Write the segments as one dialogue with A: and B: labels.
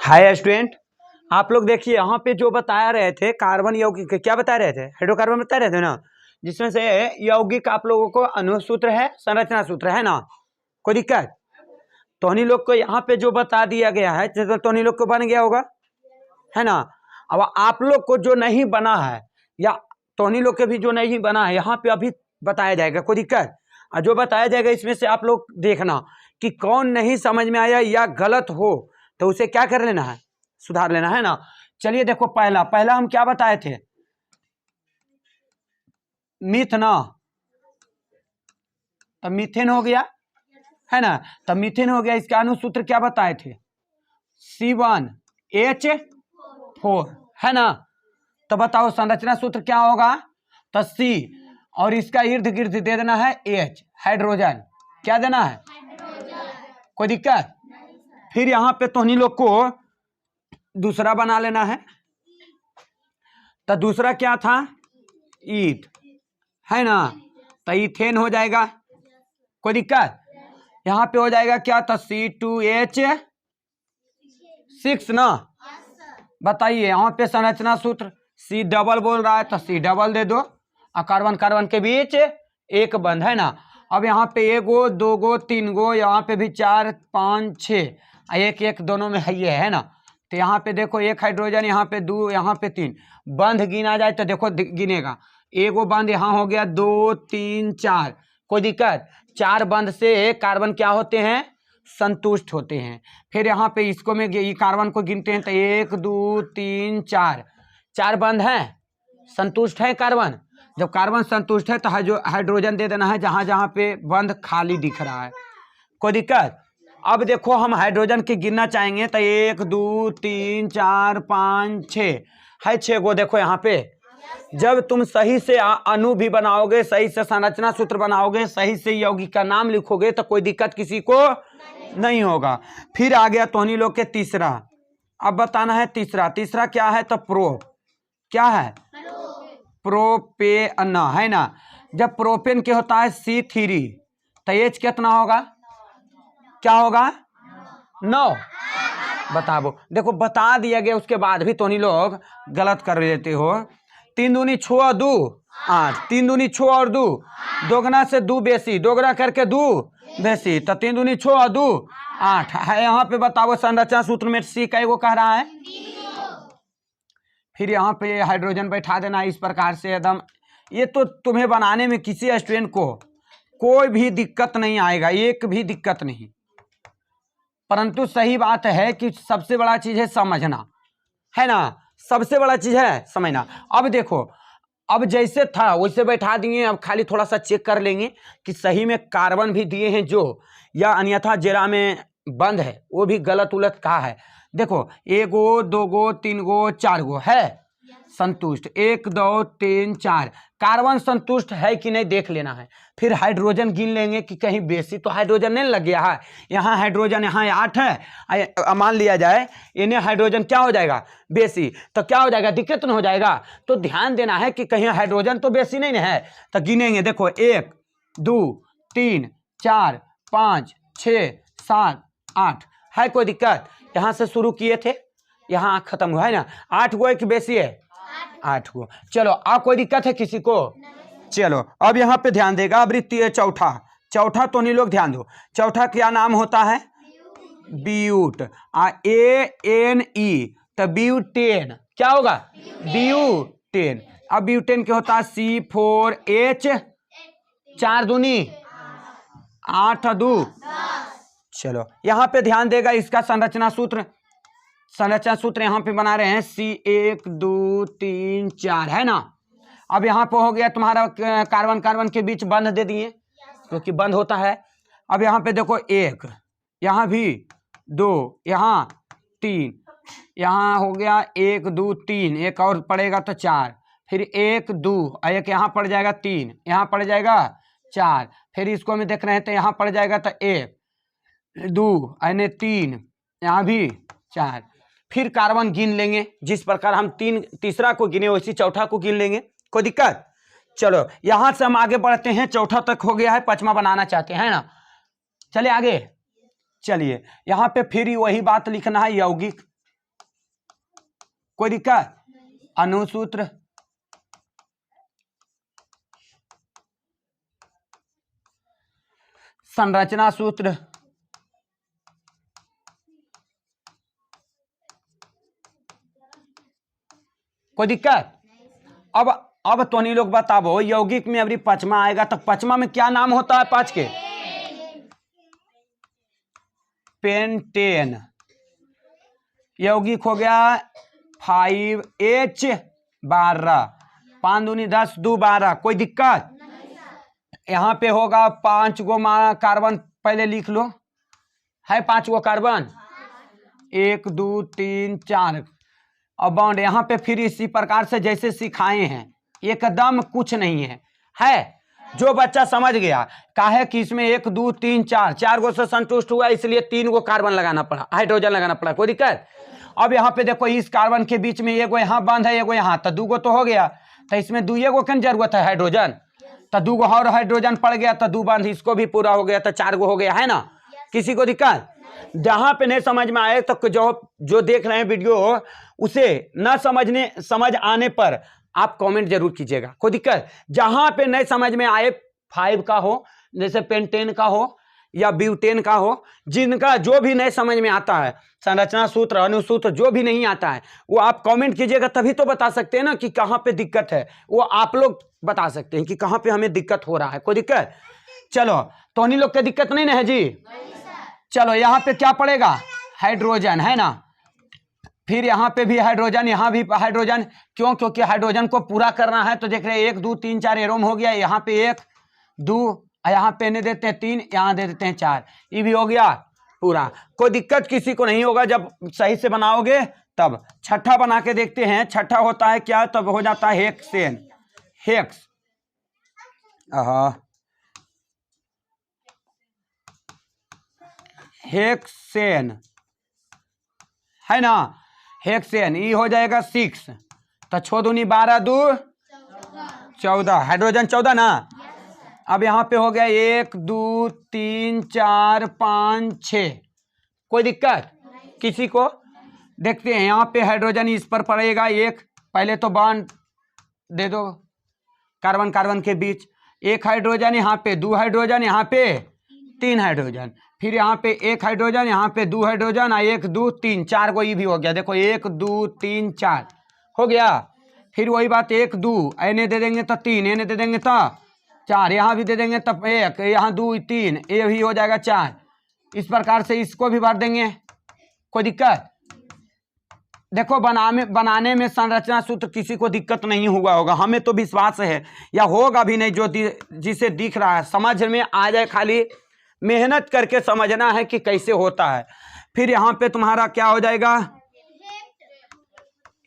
A: Hi student, आप लोग देखिए यहाँ पे जो बता रहे थे कार्बन यौगिक, क्या बता रहे थे? हाइड्रोकार्बन बता रहे थे ना, जिसमें से यौगिक आप लोगों को अनुसूत्र है, संरचना सूत्र है ना, कोई दिक्कत? तो उन्हीं लोग को यहाँ पे जो बता दिया गया है तो उन्हीं लोग को बन गया होगा, है ना। अब आप लोग को जो नहीं बना है या तो उन्हीं लोग के भी जो नहीं बना है यहाँ पे अभी बताया जाएगा, कोई दिक्कत? और जो बताया जाएगा इसमें से आप लोग देखना कि कौन नहीं समझ में आया या गलत हो तो उसे क्या कर लेना है, सुधार लेना है ना। चलिए देखो, पहला हम क्या बताए थे? मीथ ना, तब मीथेन हो गया, है ना। तब मीथेन हो गया, इसका अनुसूत्र क्या बताए थे? C1H4, है ना। तो बताओ संरचना सूत्र क्या होगा? तो C और इसका इर्द गिर्द दे देना है H, हाइड्रोजन। क्या देना है? कोई दिक्कत? फिर यहाँ पे तो उन्हीं लोग को दूसरा बना लेना है। तो दूसरा क्या था? ईथ, है ना। तो इथेन हो जाएगा, कोई दिक्कत? यहाँ पे हो जाएगा क्या? तो C2H6 ना। बताइए यहाँ पे संरचना सूत्र C डबल बोल रहा है तो C डबल दे दो, और कार्बन कार्बन के बीच एक बंध, है ना। अब यहाँ पे 1 गो 2 गो 3 गो, यहाँ पे भी 4 5 6, एक एक दोनों में है, ये है ना। तो यहाँ पे देखो एक हाइड्रोजन, यहाँ पे 2, यहाँ पे 3 बंध गिना जाए तो देखो गिनेगा। 1 गो बंध यहाँ हो गया, 2 3 4, कोई दिक्कत? 4 बंध से कार्बन क्या होते हैं? संतुष्ट होते हैं। फिर यहाँ पे इसको में ये कार्बन को गिनते हैं तो 1 2 3 4, 4 बंध हैं, संतुष्ट है कार्बन। जब कार्बन संतुष्ट है तो हाइड्रोजन दे देना है जहां जहां पे बंध खाली दिख रहा है, कोई दिक्कत? अब देखो हम हाइड्रोजन की गिनना चाहेंगे तो 1 2 3 4 5 6 है, 6 गो। देखो यहाँ पे जब तुम सही से अणु भी बनाओगे, सही से संरचना सूत्र बनाओगे, सही से यौगिक का नाम लिखोगे तो कोई दिक्कत किसी को नहीं होगा। फिर आ गया तोहनी लोग के तीसरा। अब बताना है तीसरा क्या है? तो क्या है? प्रोपेन, है ना। जब प्रोपेन के होता है C3 तो H कितना होगा? क्या होगा? 9। बताओ, देखो बता दिया गया उसके बाद भी तो नहीं लोग गलत कर लेते हो। 3 दूनी 6 2 8, 3 दूनी 6 और 2, दोगुना से 2 बेसी, दोगुना करके 2 बेसी, तो 3 दूनी 6 और 2 8 है। यहाँ पे बताओ संरचना सूत्र में C का वो कह रहा है। फिर यहाँ पे हाइड्रोजन बैठा देना इस प्रकार से एकदम। ये तो तुम्हें बनाने में किसी स्टूडेंट को कोई भी दिक्कत नहीं आएगा, एक भी दिक्कत नहीं। परंतु सही बात है कि सबसे बड़ा चीज है समझना, है ना। सबसे बड़ा चीज है समझना। अब देखो, अब जैसे था वैसे बैठा दिए, अब खाली थोड़ा सा चेक कर लेंगे कि सही में कार्बन भी दिए हैं जो, या अन्यथा जेरा में बंद है वो भी गलत उलट कहा है। देखो 1 गो 2 गो 3 गो 4 गो है संतुष्ट, 1 2 3 4, कार्बन संतुष्ट है कि नहीं देख लेना है। फिर हाइड्रोजन गिन लेंगे कि कहीं बेसी तो हाइड्रोजन नहीं लग गया है। यहाँ हाइड्रोजन यहाँ 8 है, मान लिया जाए इन्हें हाइड्रोजन क्या हो जाएगा? बेसी, तो क्या हो जाएगा? दिक्कत नहीं हो जाएगा। तो ध्यान देना है कि कहीं हाइड्रोजन तो बेसी नहीं है। तो गिनेंगे, देखो 1 2 3 4 5 6 7 8 है, कोई दिक्कत? यहाँ से शुरू किए थे, यहाँ खत्म हुआ है ना। 8 गो एक बेसी है, 8 गो। चलो अब कोई दिक्कत है किसी को? चलो अब यहाँ पे ध्यान देगा। अब चौथा तो नहीं लोग ध्यान दो। चौथा क्या नाम होता है? ब्यूट, ANE, तो ब्यूटेन। क्या होगा? ब्यूटेन। अब ब्यूटेन क्या होता है? C4H 4 दूनी 8 2। चलो यहाँ पे ध्यान देगा, इसका संरचना सूत्र यहाँ पे बना रहे हैं C1 2 3 4, है ना। अब यहाँ पे हो गया तुम्हारा कार्बन कार्बन के बीच बंध दे दिए क्योंकि बंध होता है। अब यहाँ पे देखो 1, यहाँ भी 2, यहाँ 3, यहाँ हो गया 1 2 3, एक और पड़ेगा तो 4, फिर 1 2, एक यहाँ पड़ जाएगा 3, यहाँ पड़ जाएगा 4, फिर इसको हम देख रहे हैं तो यहाँ पड़ जाएगा तो 1 2 यानी 3, यहाँ भी 4। फिर कार्बन गिन लेंगे जिस प्रकार हम तीसरा को गिने वैसी चौथा को गिन लेंगे, कोई दिक्कत? चलो यहां से हम आगे बढ़ते हैं, चौथा तक हो गया है, पांचवा बनाना चाहते हैं ना। चलिए आगे, चलिए यहाँ पे फिर वही बात लिखना है, यौगिक कोई दिक्कत? अनुसूत्र, संरचना सूत्र, कोई दिक्कत? अब तो नहीं लोग बताओ, यौगिक में अभी पचमा आएगा तो पचमा में क्या नाम होता है? पांच के पेंटेन। यौगिक हो गया 5H12, 5 दूनी 10, 2 12, कोई दिक्कत? यहाँ पे होगा 5 गो कार्बन, पहले लिख लो, है 5 गो कार्बन, 1 2 3 4, और बॉन्ड यहाँ पे फिर इसी प्रकार से जैसे सिखाए हैं, एकदम कुछ नहीं है जो बच्चा समझ गया काहे कि इसमें 1 2 3 4 गो से संतुष्ट हुआ, इसलिए 3 गो कार्बन लगाना पड़ा, हाइड्रोजन लगाना पड़ा, कोई दिक्कत? अब यहाँ पे देखो इस कार्बन के बीच में एगो यहाँ बंद है, एगो यहाँ, तो 2 गो तो हो गया, तो इसमें 2 गो की जरूरत है हाइड्रोजन, तो 2 गो और हाइड्रोजन पड़ गया, तो 2 बंद इसको भी पूरा हो गया, तो 4 गो हो गया, है ना? किसी को दिक्कत? जहां पे नहीं समझ में आए तो जो देख रहे हैं वीडियो, उसे न समझ आने पर आप कमेंट जरूर कीजिएगा, कोई दिक्कत? जहां पे नहीं समझ में आए, 5 का हो, जैसे पेंटेन का हो या ब्यूटेन का हो, जिनका जो भी नहीं समझ में आता है, संरचना सूत्र, अनुसूत्र जो भी नहीं आता है, वो आप कमेंट कीजिएगा, तभी तो बता सकते हैं ना कि कहाँ पे दिक्कत है, वो आप लोग बता सकते हैं कि कहाँ पे हमें दिक्कत हो रहा है, कोई दिक्कत? चलो, तो उन्हीं लोग की दिक्कत नहीं ना है जी? चलो, यहाँ पे क्या पड़ेगा? हाइड्रोजन, है ना? फिर यहाँ पे भी हाइड्रोजन, यहाँ भी हाइड्रोजन, क्यों? क्योंकि हाइड्रोजन को पूरा करना है, तो देख रहे हैं 1 2 3 4 एरोम हो गया, यहाँ पे 1 2, यहाँ पे ने देते हैं 3, यहाँ दे देते हैं 4, ये भी हो गया पूरा, कोई दिक्कत किसी को नहीं होगा जब सही से बनाओगे तब। छठा बना के देखते हैं, छठा होता है क्या? तब हो जाता है हेक्सेन, हेक्सेन, है ना? हेक्सेन, ये हो जाएगा 6, तो 6 दूनी 12, 2 14, हाइड्रोजन 14 ना? अब यहाँ पे हो गया 1 2 3 4 5 6, कोई दिक्कत किसी को? देखते हैं, यहाँ पे हाइड्रोजन इस पर पड़ेगा 1, पहले तो बॉन्ड दे दो कार्बन कार्बन के बीच, 1 हाइड्रोजन, यहाँ पे 2 हाइड्रोजन, यहाँ पे 3 हाइड्रोजन, फिर यहाँ पे 1 हाइड्रोजन, यहाँ पे 2 हाइड्रोजन, 1 2 3 4 को ये भी हो गया, देखो 1 2 3 4 हो गया। फिर वही बात 1 2 एने दे देंगे तो 3, एने दे देंगे तो 4, यहाँ भी दे देंगे तब 1, यहाँ 2 3, ये भी हो जाएगा 4, इस प्रकार से इसको भी भर देंगे, कोई दिक्कत? देखो बनाने में संरचना सूत्र किसी को दिक्कत नहीं हुआ होगा, हमें तो विश्वास है, या होगा भी नहीं, जो जिसे दिख रहा है समझ में आ जाए, खाली मेहनत करके समझना है कि कैसे होता है। फिर यहाँ पे तुम्हारा क्या हो जाएगा?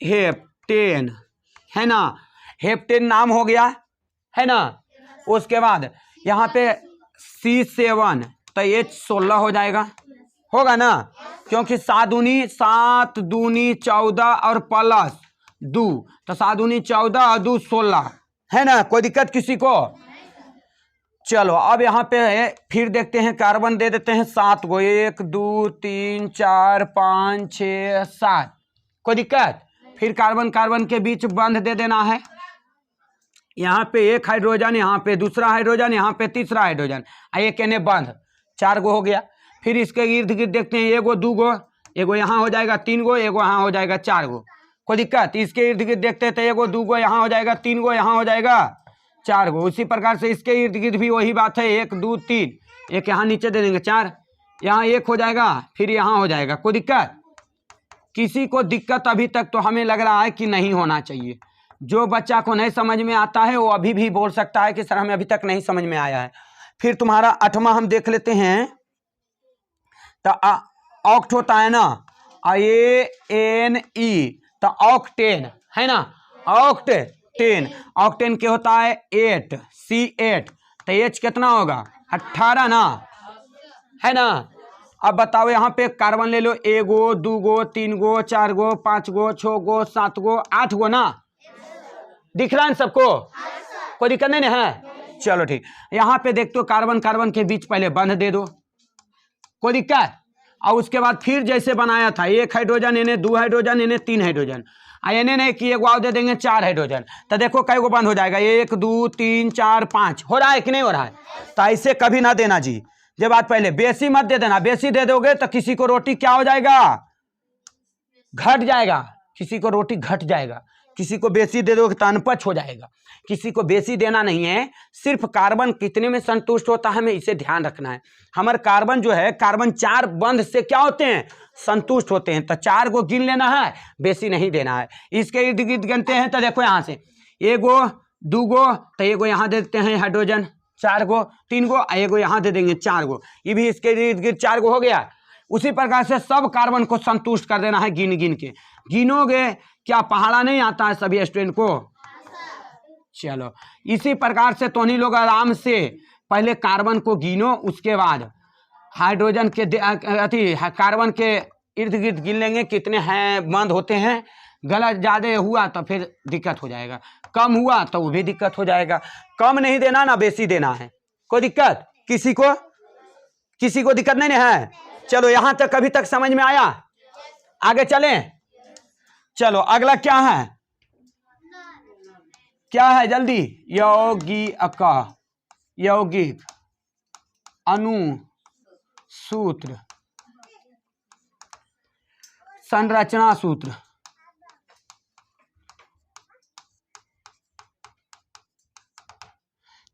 A: हेप्टेन, है ना? हेप्टेन नाम हो गया, है ना? उसके बाद यहाँ पे C7, तो H16 हो जाएगा, होगा ना? क्योंकि 7 दूनी 14 और प्लस 2, तो 7 दूनी 14 और 2 16, है ना? कोई दिक्कत किसी को? चलो, अब यहाँ पे फिर देखते हैं, कार्बन दे देते हैं 7 गो, 1 2 3 4 5 6 7, कोई दिक्कत? फिर कार्बन कार्बन के बीच बंध दे देना है, यहाँ पे 1 हाइड्रोजन, यहाँ पे दूसरा हाइड्रोजन, यहाँ पे तीसरा हाइड्रोजन, एक एने बंध, 4 गो हो गया। फिर इसके इर्द गिर्द देखते हैं, 1 गो 2 गो, एगो यहाँ हो जाएगा 3 गो, एगो यहाँ हो जाएगा 4 गो, कोई दिक्कत? इसके इर्द गिर्द देखते हैं, तो 1 गो 2 गो यहाँ हो जाएगा, 3 गो यहाँ हो जाएगा 4 गो। उसी प्रकार से इसके इर्द गिर्द भी वही बात है, 1 2 3, एक यहाँ नीचे दे देंगे 4, यहाँ 1 हो जाएगा, फिर यहाँ हो जाएगा, कोई दिक्कत? किसी को दिक्कत अभी तक तो हमें लग रहा है कि नहीं होना चाहिए। जो बच्चा को नहीं समझ में आता है वो अभी भी बोल सकता है कि सर हमें अभी तक नहीं समझ में आया है। फिर तुम्हारा 8वां हम देख लेते हैं, तो ऑक्ट होता है ना, ANE, तो ऑक्टेन, है ना? ऑक्टेन, ऑक्टेन के होता है 8, C8, तो H कितना होगा? 18 ना, है ना? अब बताओ, यहाँ पे कार्बन ले लो, 1 गो 2 गो 3 गो 4 गो 5 गो 6 गो 7 गो 8 गो ना? दिख रहा है सबको? कोई दिक्कत नहीं है? चलो ठीक। यहाँ पे देख तो कार्बन कार्बन के बीच पहले बंध दे दो, कोई दिक्कत? और उसके बाद फिर जैसे बनाया था, एक हाइड्रोजन इन्हें, 2 हाइड्रोजन इन्हें, 3 हाइड्रोजन, इन्हें नहीं कि एक वाव दे देंगे 4 हाइड्रोजन, तो देखो कई को बंद हो जाएगा, 1 2 3 4 5 हो रहा है कि नहीं हो रहा है। तो ऐसे कभी ना देना जी। ये बात पहले, बेसी मत दे देना, बेसी दे दोगे तो किसी को रोटी क्या हो जाएगा, घट जाएगा, किसी को रोटी घट जाएगा, किसी को बेसी दे दोगे तो अनपच हो जाएगा। किसी को बेसी देना नहीं है, सिर्फ कार्बन कितने में संतुष्ट होता है हमें इसे ध्यान रखना है। हमारे कार्बन जो है, कार्बन 4 बंध से क्या होते हैं, संतुष्ट होते हैं, तो 4 को गिन लेना है, बेसी नहीं देना है। इसके इर्द गिर्द गिनते हैं तो देखो यहाँ से 1 गो 2 गो, तो 1 गो यहाँ दे देते हैं हाइड्रोजन, 4 गो, 3 गो, 1 गो यहाँ दे देंगे 4 गो, ये भी इसके इर्द गिर्द 4 गो हो गया। उसी प्रकार से सब कार्बन को संतुष्ट कर देना है, गिन गिन के। गिनोगे क्या पहाड़ा नहीं आता है सभी स्टूडेंट को। चलो इसी प्रकार से तोनी लोग आराम से पहले कार्बन को गिनो, उसके बाद हाइड्रोजन के कार्बन के इर्द गिर्द गिन लेंगे कितने हैं बंद होते हैं। गलत ज़्यादा हुआ तो फिर दिक्कत हो जाएगा, कम हुआ तो वो भी दिक्कत हो जाएगा। कम नहीं देना ना बेसी देना है, कोई दिक्कत किसी को दिक्कत नहीं है। चलो यहाँ तक अभी तक समझ में आया, आगे चलें। चलो अगला क्या है, क्या है जल्दी, यौगिक अनुसूत्र संरचना सूत्र।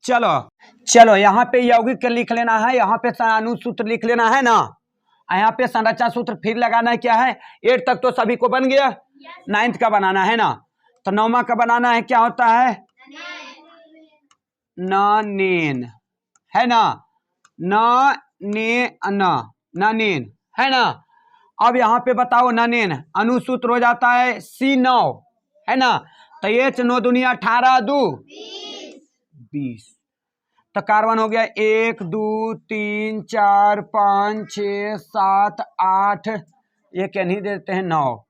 A: चलो यहाँ पे यौगिक के लिख लेना है, यहाँ पे अनुसूत्र लिख लेना है ना, यहाँ पे संरचना सूत्र फिर लगाना है। क्या है, 8 तक तो सभी को बन गया, 9th का बनाना है ना, तो 9वां का बनाना है। क्या होता है, नानेन है ना, नानेन है ना। अब यहाँ पे बताओ, नानेन अनुसूत्र हो जाता है C9 है ना, तो H9 दुनिया 18 2 20, तो कार्बन हो गया 1 2 3 4 5 6 7 8, ये क्या नहीं देते हैं 9,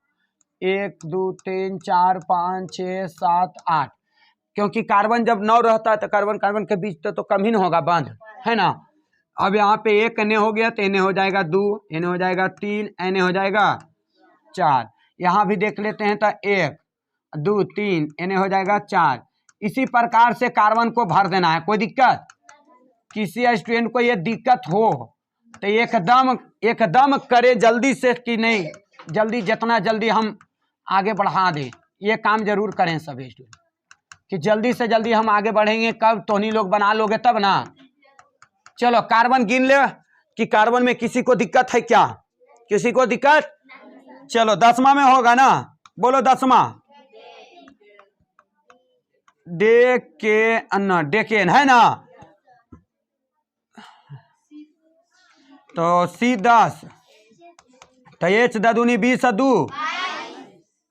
A: 1 2 3 4 5 6 7 8, क्योंकि कार्बन जब 9 रहता है तो कार्बन के बीच तो कम ही न होगा बंध, है ना। अब यहाँ पे 1 एन हो गया तो एन हो जाएगा 2, एन हो जाएगा 3, एन हो जाएगा 4। यहाँ भी देख लेते हैं तो 1 2 3 एन हो जाएगा 4। इसी प्रकार से कार्बन को भर देना है। कोई दिक्कत, किसी स्टूडेंट को ये दिक्कत हो तो एकदम करे जल्दी से, कि नहीं जल्दी जितना जल्दी हम आगे बढ़ा दें, ये काम जरूर करें सभी स्टूडेंट, कि जल्दी से जल्दी हम आगे बढ़ेंगे कब, तोनी लोग बना लोगे तब ना। चलो कार्बन गिन ले कि कार्बन में किसी को दिक्कत है क्या, किसी को दिक्कत। चलो 10वां में होगा ना, बोलो 10वां, डेकेन है ना, तो C10, तो H 10 20 2,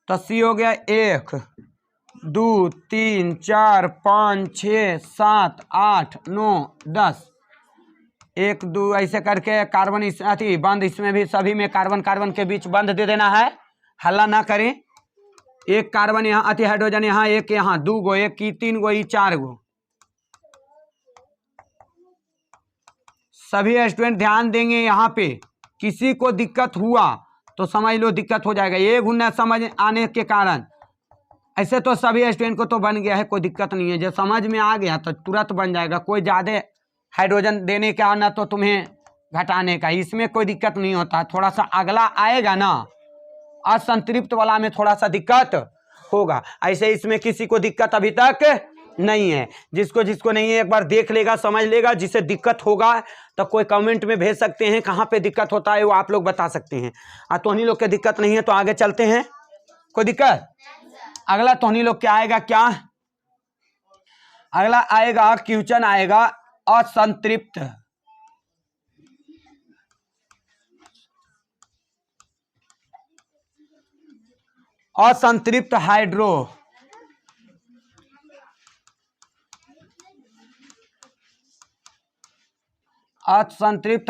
A: तो C हो गया 1 2 3 4 5 6 7 8 9 10, 1 2 ऐसे करके कार्बन इस बंद, इसमें भी सभी में कार्बन के बीच बंद दे देना है, हल्ला ना करें। एक कार्बन यहाँ हाइड्रोजन यहाँ, एक यहाँ 2 गो, एक की 3 गो, ये 4 गो। सभी स्टूडेंट ध्यान देंगे, यहाँ पे किसी को दिक्कत हुआ तो समझ लो दिक्कत हो जाएगा, ये गुना समझ आने के कारण। ऐसे तो सभी स्टूडेंट को तो बन गया है, कोई दिक्कत नहीं है, जब समझ में आ गया तो तुरंत बन जाएगा। कोई ज़्यादा हाइड्रोजन देने का ना तो तुम्हें घटाने का, इसमें कोई दिक्कत नहीं होता। थोड़ा सा अगला आएगा ना, असंतृप्त वाला में थोड़ा सा दिक्कत होगा, ऐसे इसमें किसी को दिक्कत अभी तक नहीं है। जिसको नहीं है एक बार देख लेगा, समझ लेगा। जिसे दिक्कत होगा तो कोई कमेंट में भेज सकते हैं, कहाँ पे दिक्कत होता है वो आप लोग बता सकते हैं। तोहनी लोग के दिक्कत नहीं है तो आगे चलते हैं, कोई दिक्कत। अगला तोहनी लोग क्या आएगा, क्या अगला आएगा, क्वेश्चन आएगा असंतृप्त असंतृप्त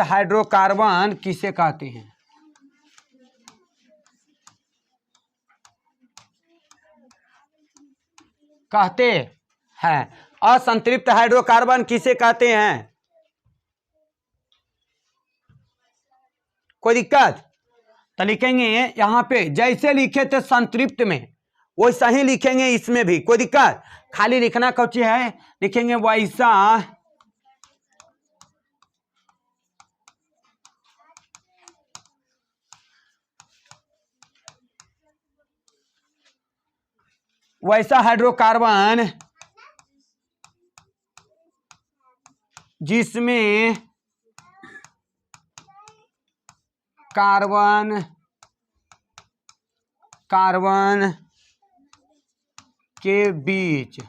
A: हाइड्रोकार्बन किसे कहते हैं। कहते हैं असंतृप्त हाइड्रोकार्बन किसे कहते हैं। कोई दिक्कत? तो लिखेंगे यहाँ पे जैसे लिखे थे संतृप्त में वैसा ही लिखेंगे इसमें भी, कोई दिक्कत? खाली लिखना कौन सी है, लिखेंगे वैसा हाइड्रोकार्बन जिसमें कार्बन के बीच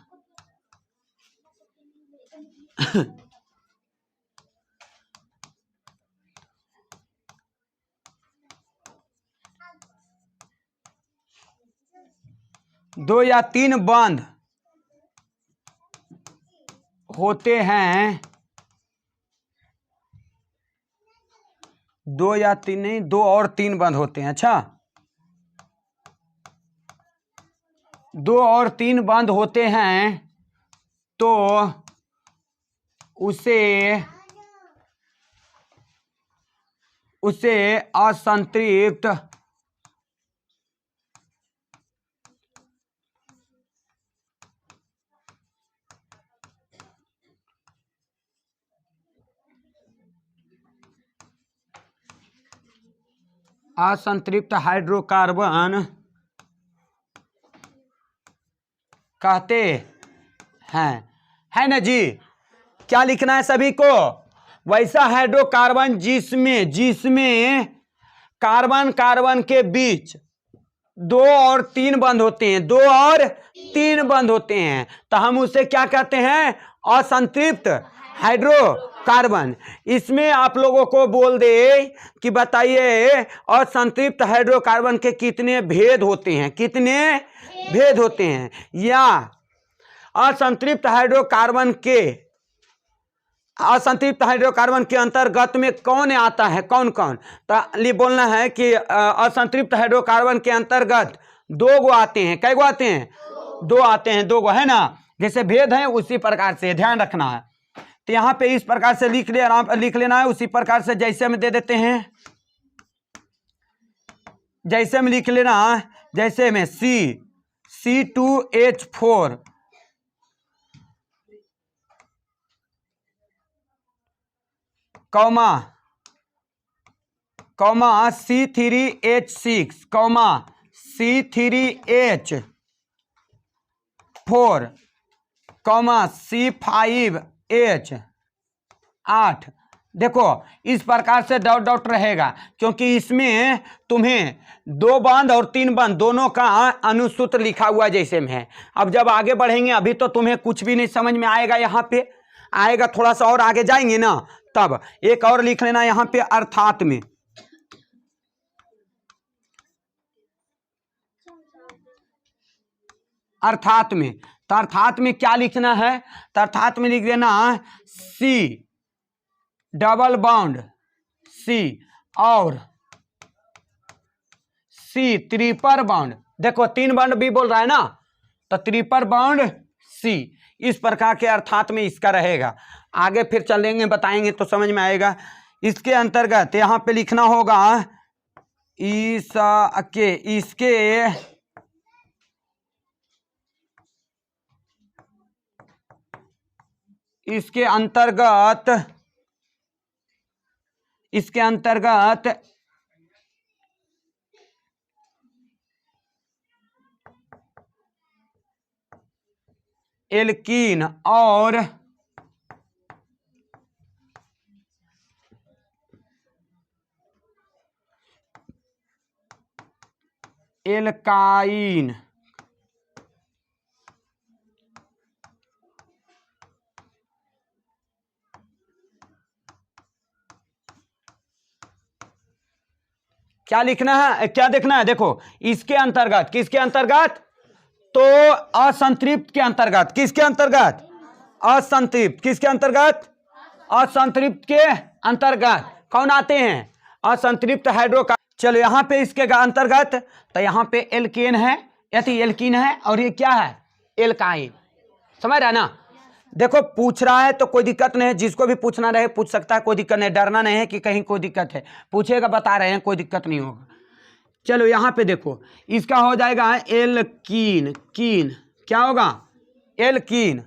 A: दो या तीन बंध होते हैं, दो या तीन नहीं, दो और तीन बंध होते हैं। अच्छा, दो और तीन बंध होते हैं तो उसे असंतृप्त हाइड्रोकार्बन कहते हैं, है ना जी? क्या लिखना है सभी को? वैसा हाइड्रोकार्बन जिसमें कार्बन के बीच दो और तीन बंध होते हैं, दो और तीन बंध होते हैं, तो हम उसे क्या कहते हैं? असंतृप्त हाइड्रोकार्बन। इसमें आप लोगों को बोल दे कि बताइए असंतृप्त हाइड्रोकार्बन के कितने भेद होते हैं, कितने भेद होते हैं, या असंतृप्त हाइड्रोकार्बन के अंतर्गत में कौन आता है, कौन कौन? तो लिए बोलना है कि असंतृप्त हाइड्रोकार्बन के अंतर्गत दो गो आते हैं। कै गो आते हैं? दो आते हैं, दो गो, है ना? जैसे भेद है उसी प्रकार से ध्यान रखना है। तो यहाँ पे इस प्रकार से लिख लेना है, उसी प्रकार से जैसे हम दे देते हैं, जैसे में लिख लेना, जैसे में C2H4 comma C3H6 C3H4 C5H8। देखो इस प्रकार से डॉट रहेगा, क्योंकि इसमें तुम्हें दो बंध और तीन बंध दोनों का अनुसूत्र लिखा हुआ जैसे में है। अब जब आगे बढ़ेंगे अभी तो तुम्हें कुछ भी नहीं समझ में आएगा, यहाँ पे आएगा, थोड़ा सा और आगे जाएंगे ना तब। एक और लिख लेना यहाँ पे अर्थात में, तो अर्थात में क्या लिखना है? तो अर्थात में लिख देना C डबल बॉन्ड C और C ट्रिपल बॉन्ड। देखो तीन बॉन्ड भी बोल रहा है ना, तो ट्रिपल बॉन्ड C। इस प्रकार के अर्थात में इसका रहेगा। आगे फिर चलेंगे, बताएंगे तो समझ में आएगा। इसके अंतर्गत यहाँ पे लिखना होगा इसके अंतर्गत एल्कीन और एल्काइन क्या लिखना है, क्या देखना है? देखो इसके अंतर्गत, किसके अंतर्गत? तो असंतृप्त के अंतर्गत। किसके अंतर्गत? असंतृप्त। किसके अंतर्गत? असंतृप्त के अंतर्गत कौन आते हैं? असंतृप्त हाइड्रोकार्बन। चलो यहाँ पे इसके अंतर्गत, तो यहाँ पे एल्केन है, यदि एल्कीन है, और ये क्या है? एल्काइन। समझ रहा है ना? देखो पूछ रहा है तो कोई दिक्कत नहीं है, जिसको भी पूछना रहे पूछ सकता है, कोई दिक्कत नहीं, डरना नहीं है कि कहीं कोई दिक्कत है, पूछेगा बता रहे हैं, कोई दिक्कत नहीं होगा। चलो यहाँ पे देखो, इसका हो जाएगा एल्कीन, कीन क्या होगा, एल्कीन।